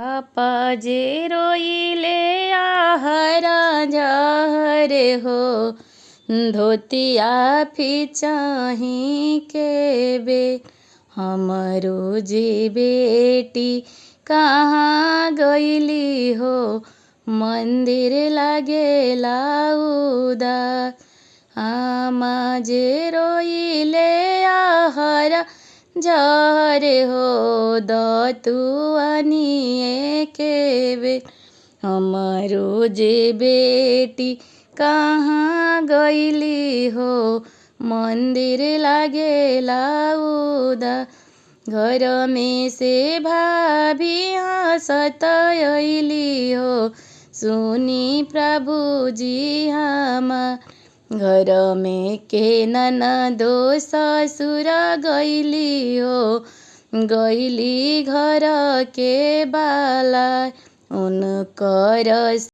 आपा जे रोइले आहरा जहर हो, धोतिया फिचाही के बे। हमरो जे बेटी कहाँ गईली हो, मंदिर लागेला उदास। आमा जे रोइले आहरा जहर हो, दतुआनिए के बे। हमरो जे बेटी कहाँ गईली हो, मंदिर लागेला उदास। घर में से भाभी हंसत अइली हो, सुनी प्रभुजी हमार। घर में के ननदो ससुर गईली हो, गईली घर के बाला। उनकर